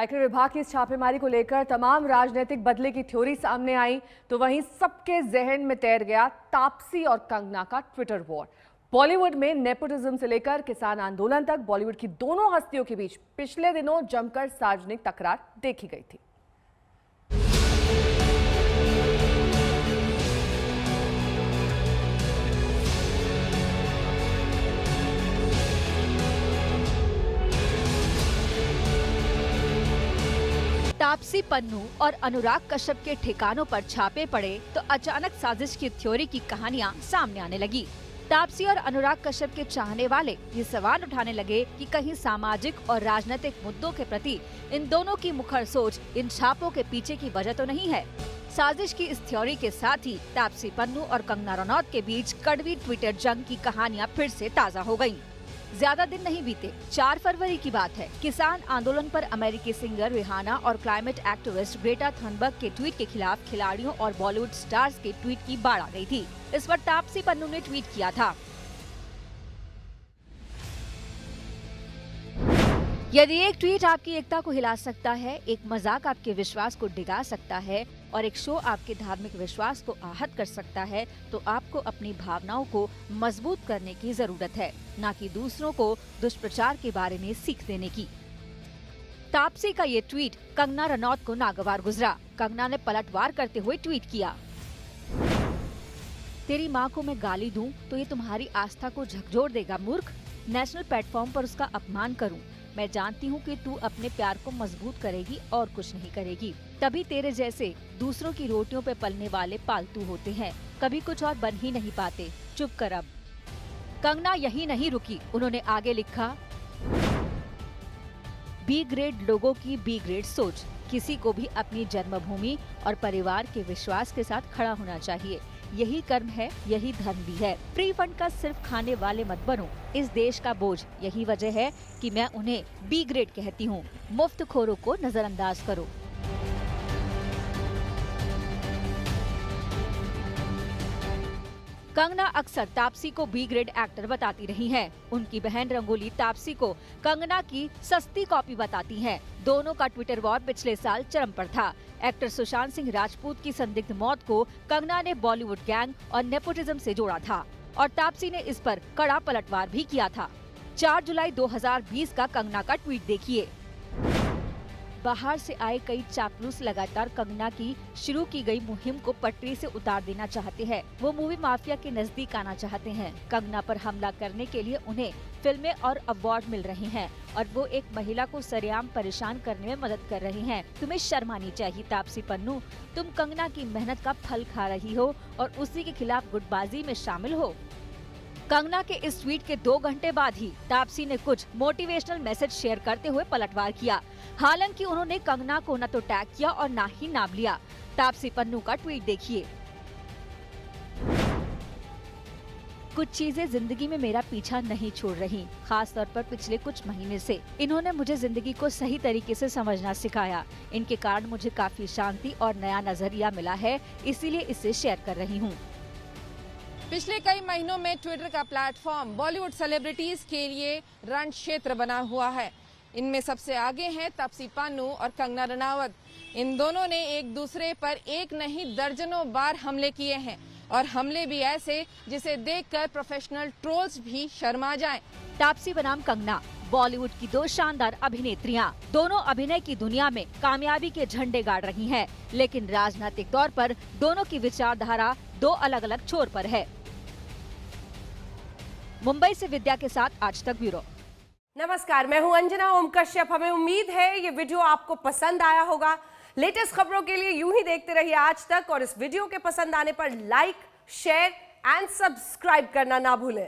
आयकर विभाग की इस छापेमारी को लेकर तमाम राजनीतिक बदले की थ्योरी सामने आई, तो वहीं सबके जहन में तैर गया तापसी और कंगना का ट्विटर वॉर। बॉलीवुड में नेपोटिज्म से लेकर किसान आंदोलन तक बॉलीवुड की दोनों हस्तियों के बीच पिछले दिनों जमकर सार्वजनिक तकरार देखी गई थी। तापसी पन्नू और अनुराग कश्यप के ठिकानों पर छापे पड़े तो अचानक साजिश की थ्योरी की कहानियां सामने आने लगी। तापसी और अनुराग कश्यप के चाहने वाले ये सवाल उठाने लगे कि कहीं सामाजिक और राजनीतिक मुद्दों के प्रति इन दोनों की मुखर सोच इन छापों के पीछे की वजह तो नहीं है। साजिश की इस थ्योरी के साथ ही तापसी पन्नू और कंगना रनौत के बीच कड़वी ट्विटर जंग की कहानियां फिर से ताज़ा हो गयी। ज्यादा दिन नहीं बीते, 4 फरवरी की बात है। किसान आंदोलन पर अमेरिकी सिंगर रिहाना और क्लाइमेट एक्टिविस्ट ग्रेटा थनबर्ग के ट्वीट के खिलाफ खिलाड़ियों और बॉलीवुड स्टार्स के ट्वीट की बाढ़ आ गई थी। इस पर तापसी पन्नू ने ट्वीट किया था, यदि एक ट्वीट आपकी एकता को हिला सकता है, एक मजाक आपके विश्वास को डिगा सकता है और एक शो आपके धार्मिक विश्वास को आहत कर सकता है, तो आपको अपनी भावनाओं को मजबूत करने की जरूरत है, न कि दूसरों को दुष्प्रचार के बारे में सीख देने की। तापसी का ये ट्वीट कंगना रनौत को नागवार गुजरा। कंगना ने पलटवार करते हुए ट्वीट किया, तेरी माँ को मैं गाली दूं तो ये तुम्हारी आस्था को झकझोर देगा मूर्ख। नेशनल प्लेटफॉर्म पर उसका अपमान करूं। मैं जानती हूँ कि तू अपने प्यार को मजबूत करेगी और कुछ नहीं करेगी। तभी तेरे जैसे दूसरों की रोटियों पे पलने वाले पालतू होते हैं, कभी कुछ और बन ही नहीं पाते। चुप कर अब। कंगना यही नहीं रुकी, उन्होंने आगे लिखा, बी ग्रेड लोगों की बी ग्रेड सोच। किसी को भी अपनी जन्मभूमि और परिवार के विश्वास के साथ खड़ा होना चाहिए। यही कर्म है, यही धर्म भी है। फ्री फंड का सिर्फ खाने वाले मत बनो, इस देश का बोझ। यही वजह है कि मैं उन्हें बी ग्रेड कहती हूँ। मुफ्त खोरों को नजरअंदाज करो। कंगना अक्सर तापसी को बी ग्रेड एक्टर बताती रही हैं। उनकी बहन रंगोली तापसी को कंगना की सस्ती कॉपी बताती हैं। दोनों का ट्विटर वॉर पिछले साल चरम पर था। एक्टर सुशांत सिंह राजपूत की संदिग्ध मौत को कंगना ने बॉलीवुड गैंग और नेपोटिज्म से जोड़ा था और तापसी ने इस पर कड़ा पलटवार भी किया था। 4 जुलाई 2020 का कंगना का ट्वीट देखिए। बाहर से आए कई चापलूस लगातार कंगना की शुरू की गई मुहिम को पटरी से उतार देना चाहते हैं। वो मूवी माफिया के नजदीक आना चाहते हैं। कंगना पर हमला करने के लिए उन्हें फिल्में और अवार्ड मिल रहे हैं और वो एक महिला को सरेआम परेशान करने में मदद कर रहे हैं। तुम्हें शर्म आनी चाहिए तापसी पन्नू। तुम कंगना की मेहनत का फल खा रही हो और उसी के खिलाफ गुटबाजी में शामिल हो। कंगना के इस ट्वीट के 2 घंटे बाद ही तापसी ने कुछ मोटिवेशनल मैसेज शेयर करते हुए पलटवार किया। हालांकि उन्होंने कंगना को न तो टैग किया और न ही नाम लिया। तापसी पन्नू का ट्वीट देखिए, कुछ चीजें जिंदगी में मेरा पीछा नहीं छोड़ रही, खास तौर पर पिछले कुछ महीने से। इन्होंने मुझे जिंदगी को सही तरीके से समझना सिखाया। इनके कारण मुझे काफी शांति और नया नजरिया मिला है, इसीलिए इसे शेयर कर रही हूँ। पिछले कई महीनों में ट्विटर का प्लेटफॉर्म बॉलीवुड सेलिब्रिटीज के लिए रण क्षेत्र बना हुआ है। इनमें सबसे आगे हैं तापसी पन्नू और कंगना रनावत। इन दोनों ने एक दूसरे पर एक नहीं दर्जनों बार हमले किए हैं और हमले भी ऐसे जिसे देखकर प्रोफेशनल ट्रोल्स भी शर्मा जाएं। तापसी बनाम कंगना, बॉलीवुड की 2 शानदार अभिनेत्रियां। दोनों अभिनय की दुनिया में कामयाबी के झंडे गाड़ रही हैं, लेकिन राजनीतिक तौर पर दोनों की विचारधारा 2 अलग-अलग छोर पर है। मुंबई से विद्या के साथ आज तक ब्यूरो। नमस्कार, मैं हूं अंजना ओम कश्यप। हमें उम्मीद है ये वीडियो आपको पसंद आया होगा। लेटेस्ट खबरों के लिए यूं ही देखते रहिए आज तक और इस वीडियो के पसंद आने पर लाइक, शेयर एंड सब्सक्राइब करना ना भूलें।